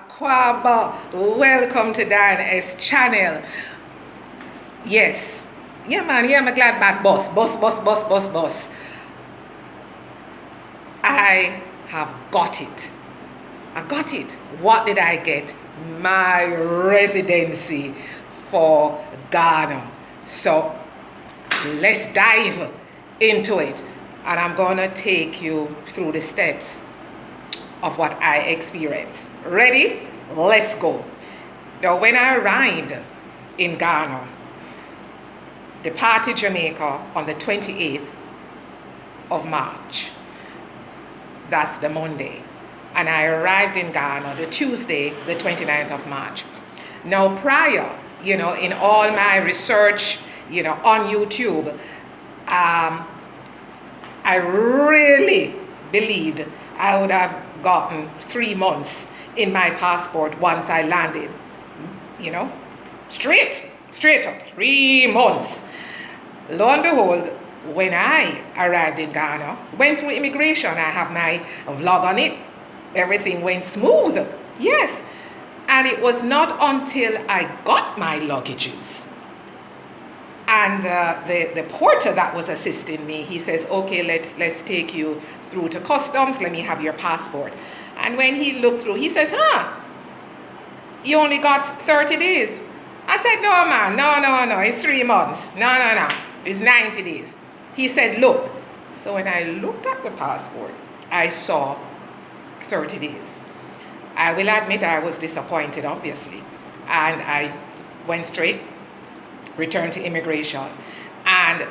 Kwakwa, welcome to Diane S channel. Yes, yeah man, yeah, I'm a glad bad boss. I have got it. I got it. What did I get? My residency for Ghana. So let's dive into it, and I'm gonna take you through the steps of what I experienced. Ready? Let's go. Now, when I arrived in Ghana, departed Jamaica on the 28th of March. That's the Monday. And I arrived in Ghana the Tuesday, the 29th of March. Now, prior, in all my research, on YouTube, I really believed I would have gotten 3 months in my passport once I landed. Straight up, 3 months. Lo and behold, when I arrived in Ghana, went through immigration, I have my vlog on it, everything went smooth, yes. And it was not until I got my luggages and the porter that was assisting me, he says, okay, let's take you through to customs, let me have your passport. And when he looked through, he says, you only got 30 days. I said, no man, no, it's 3 months. No, it's 90 days. He said, look. So when I looked at the passport, I saw 30 days. I will admit I was disappointed, obviously. And I went straight, returned to immigration. And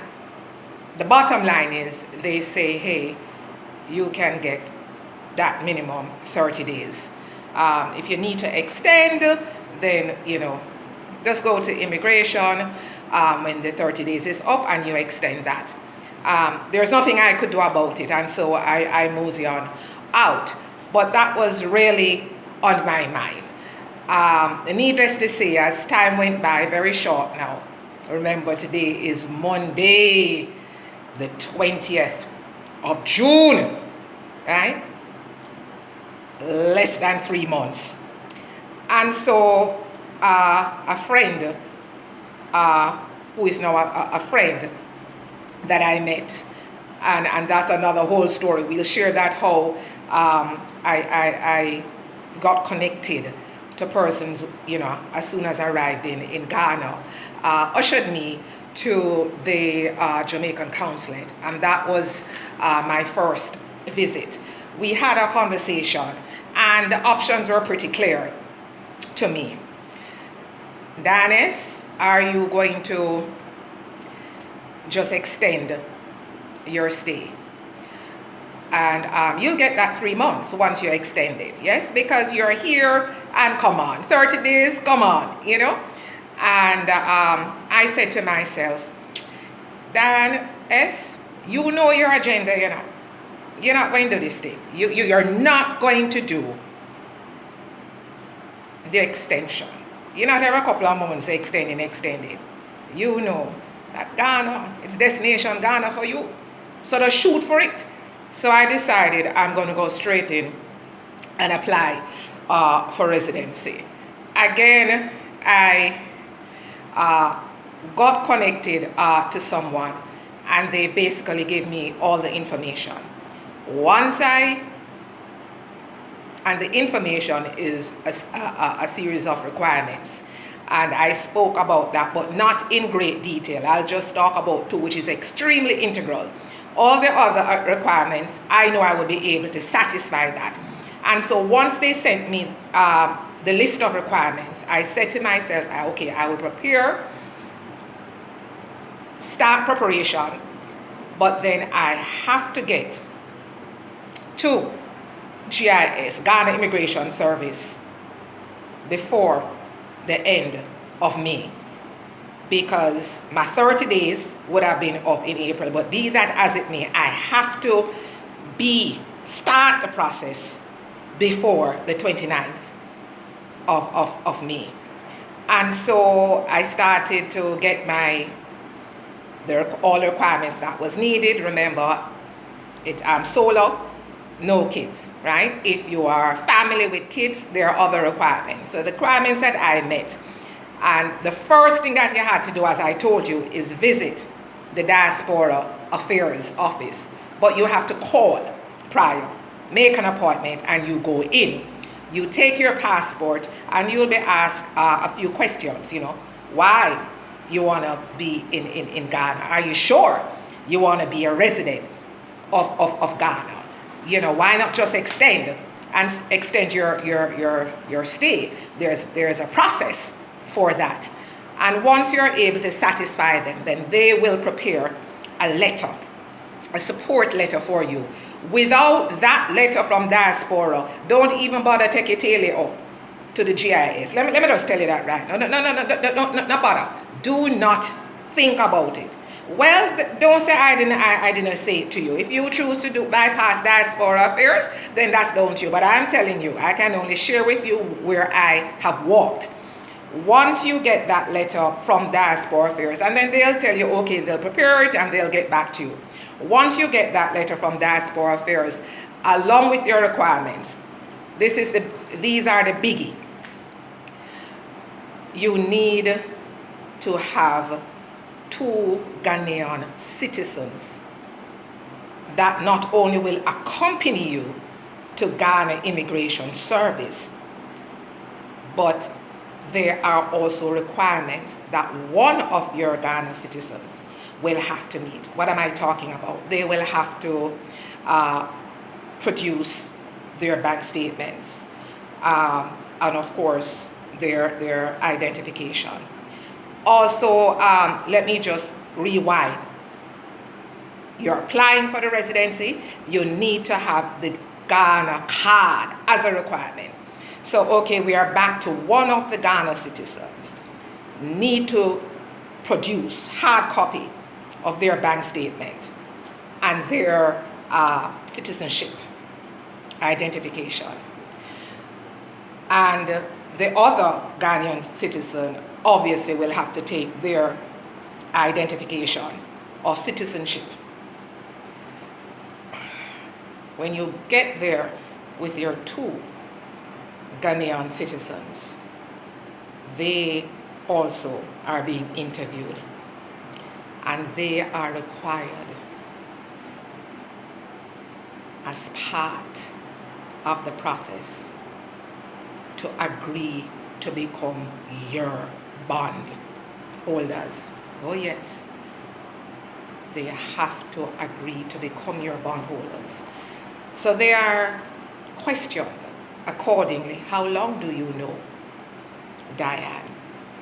the bottom line is they say, hey, you can get that minimum 30 days. If you need to extend, then, just go to immigration when the 30 days is up and you extend that. There's nothing I could do about it, and so I mosey on out. But that was really on my mind. Needless to say, as time went by, very short now. Remember, today is Monday, the 20th of June, right? Less than 3 months. And so a friend, who is now a friend that I met, and that's another whole story. We'll share that, how I got connected to persons, as soon as I arrived in Ghana, ushered me to the Jamaican consulate, and that was my first visit. We had a conversation, and the options were pretty clear to me. Diane S, are you going to just extend your stay? And you'll get that 3 months once you extend it, yes? Because you're here, and come on, 30 days, come on, And I said to myself, Diane S, you know your agenda, You're not going to do this thing. You're not going to do the extension. You're not every couple of months extending. You know that Ghana, it's destination Ghana for you. So just shoot for it. So I decided I'm going to go straight in and apply for residency. Again, I got connected to someone, and they basically gave me all the information. And the information is a series of requirements. And I spoke about that, but not in great detail. I'll just talk about 2, which is extremely integral. All the other requirements, I know I will be able to satisfy that. And so once they sent me the list of requirements, I said to myself, okay, I will start preparation, but then I have to get to GIS, Ghana Immigration Service, before the end of May, because my 30 days would have been up in April. But be that as it may, I have to start the process before the 29th of May. And so I started to get all the requirements that was needed. Remember, I'm solo, no kids, right? If you are family with kids, there are other requirements. So the requirements that I met, and the first thing that you had to do, as I told you, is visit the Diaspora Affairs office. But you have to call prior, make an appointment, and you go in. You take your passport, and you'll be asked a few questions, why you want to be in Ghana. Are you sure you want to be a resident of Ghana? Why not just extend your stay? There's a process for that. And once you're able to satisfy them, then they will prepare a letter, a support letter for you. Without that letter from Diaspora, don't even bother take your tail up to the GIS. Let me just tell you that right now. No bother. Do not think about it. Well, don't say I didn't say it to you. If you choose to bypass Diaspora Affairs, then that's down to you. But I'm telling you, I can only share with you where I have walked. Once you get that letter from Diaspora Affairs, and then they'll tell you, okay, they'll prepare it and they'll get back to you. Once you get that letter from Diaspora Affairs, along with your requirements, these are the biggie. You need to have 2 Ghanaian citizens that not only will accompany you to Ghana Immigration Service, but there are also requirements that one of your Ghana citizens will have to meet. What am I talking about? They will have to produce their bank statements and of course their identification. Also, let me just rewind. You're applying for the residency, you need to have the Ghana card as a requirement. So, okay, we are back to one of the Ghana citizens need to produce hard copy of their bank statement and their citizenship identification. And the other Ghanaian citizen obviously will have to take their identification or citizenship. When you get there with your 2 Ghanaian citizens, they also are being interviewed, and they are required as part of the process to agree to become your bond holders. Oh yes, they have to agree to become your bond holders. So they are questioned accordingly. How long do you know Diane?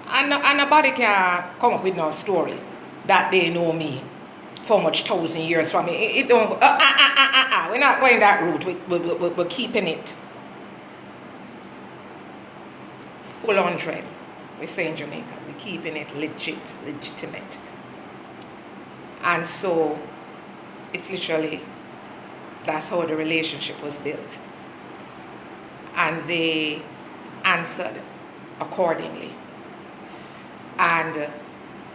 And nobody can come up with no story that they know me for much 1,000 years from me. It don't go, we're not going that route. We're keeping it full 100. We say in Jamaica, we're keeping it legitimate. And so it's literally, that's how the relationship was built. And they answered accordingly. And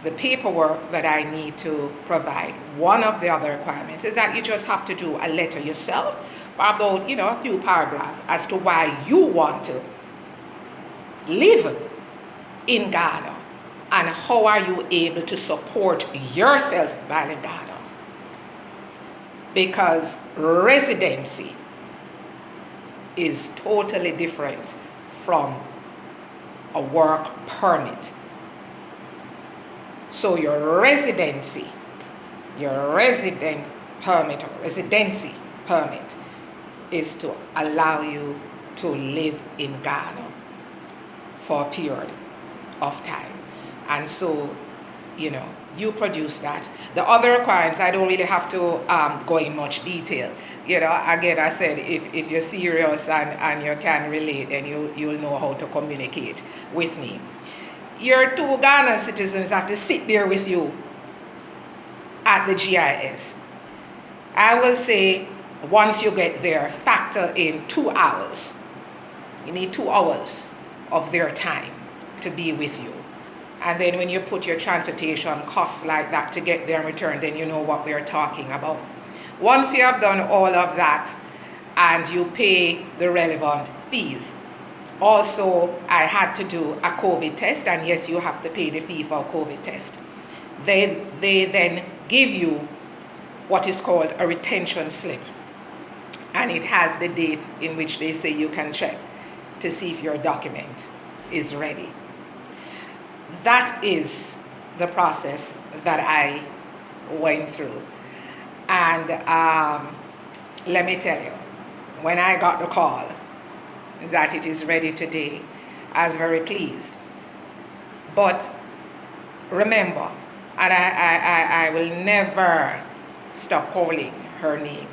the paperwork that I need to provide, one of the other requirements is that you just have to do a letter yourself for about, a few paragraphs as to why you want to live in Ghana and how are you able to support yourself while in Ghana. Because residency is totally different from a work permit. So your residency, your resident permit or residency permit is to allow you to live in Ghana for a period of time. And so, you produce that. The other requirements, I don't really have to go in much detail. Again, I said, if you're serious and you can relate, then you'll know how to communicate with me. Your 2 Ghana citizens have to sit there with you at the GIS. I will say, once you get there, factor in 2 hours. You need 2 hours of their time to be with you. And then when you put your transportation costs like that to get there and return, then you know what we're talking about. Once you have done all of that, and you pay the relevant fees. Also, I had to do a COVID test, and yes, you have to pay the fee for a COVID test. They then give you what is called a retention slip, and it has the date in which they say you can check to see if your document is ready. That is the process that I went through. And let me tell you, when I got the call that it is ready today, I was very pleased. But remember, and I will never stop calling her name,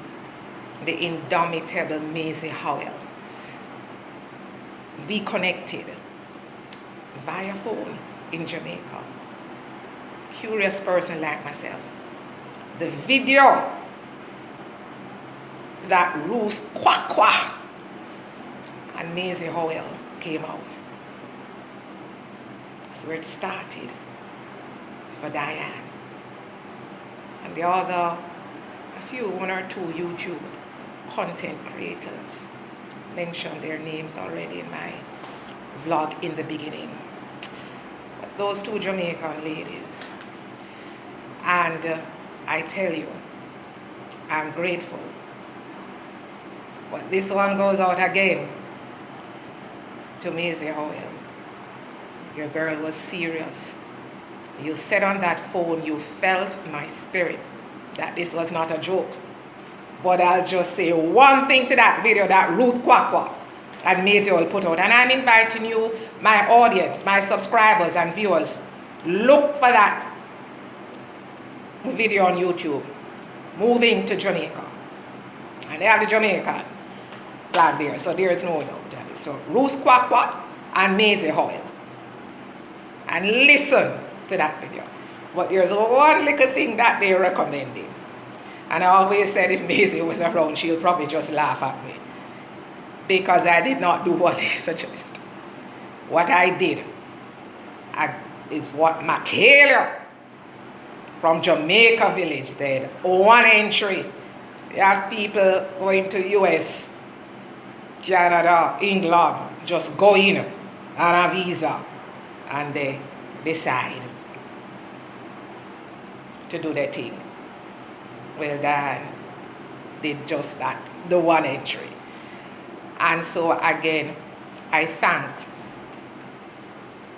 the indomitable Maisie Howell. We connected via phone in Jamaica. Curious person like myself. The video that Ruth, Kwakwa, and Maisie Howell came out. That's where it started for Diane. And the other, one or two YouTube content creators mentioned their names already in my vlog in the beginning. But those two Jamaican ladies, and I tell you, I'm grateful. But this one goes out again to Maisie Howell. Your girl was serious. You said on that phone you felt my spirit, that this was not a joke. But I'll just say one thing to that video that Ruth, Kwakwa, and Maisie will put out. And I'm inviting you, my audience, my subscribers and viewers, look for that video on YouTube, Moving to Jamaica. And they have the Jamaican flag there, so there is no doubt. So Ruth, Kwakwa, and Maisie Howell. And listen to that video. But there's one little thing that they recommended. And I always said if Maisie was around, she'll probably just laugh at me. Because I did not do what they suggest. What I did is what Michaela from Jamaica Village said. One entry. You have people going to US, Canada, England, just go in on a visa and they decide to do their thing. Well, Diane did just that, the one entry. And so again, I thank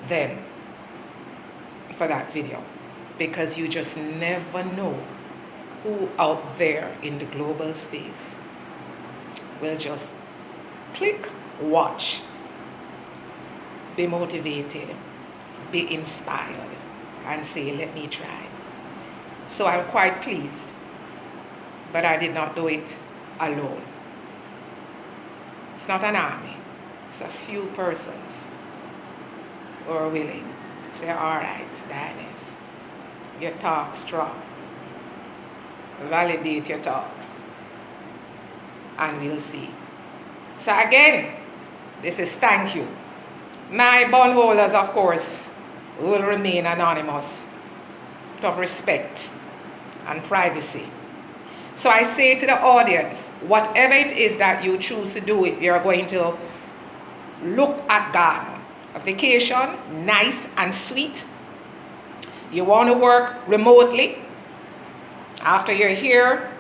them for that video, because you just never know who out there in the global space will just click, watch, be motivated, be inspired, and say, let me try. So I'm quite pleased, but I did not do it alone. It's not an army. It's a few persons who are willing to say, all right, Diane S, your talk strong. Validate your talk. And we'll see. So again, this is thank you. My bondholders, of course, will remain anonymous out of respect and privacy. So I say to the audience, whatever it is that you choose to do, if you're going to look at Ghana, a vacation, nice and sweet, you want to work remotely, after you're here,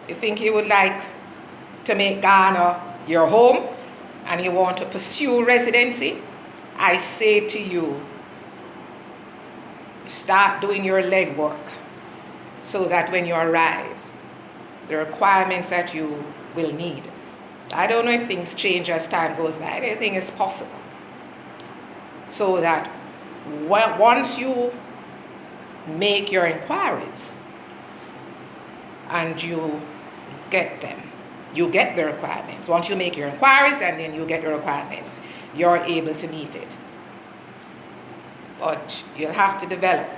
you think you would like to make Ghana your home, and you want to pursue residency, I say to you, start doing your legwork so that when you arrive, the requirements that you will need. I don't know if things change as time goes by. Anything is possible. So that once you make your inquiries and you get them, you get the requirements. Once you make your inquiries and then you get the requirements, you're able to meet it. But you'll have to develop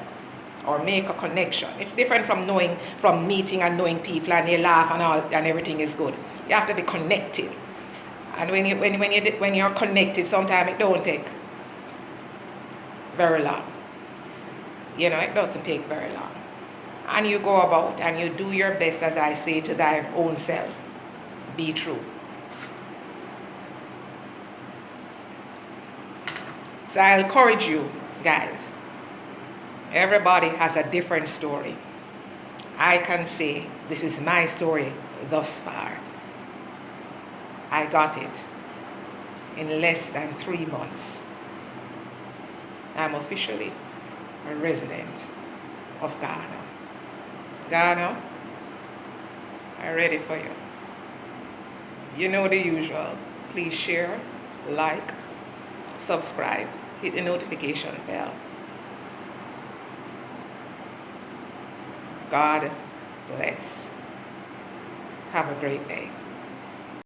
or make a connection. It's different from meeting and knowing people and they laugh and all and everything is good. You have to be connected. And when you're connected, sometimes it don't take very long. You know, it doesn't take very long. And you go about and you do your best, as I say, to thine own self. be true. So I encourage you guys. Everybody has a different story. I can say this is my story thus far. I got it in less than 3 months. I'm officially a resident of Ghana. Ghana, I'm ready for you. You know the usual. Please share, like, subscribe, hit the notification bell. God bless. Have a great day.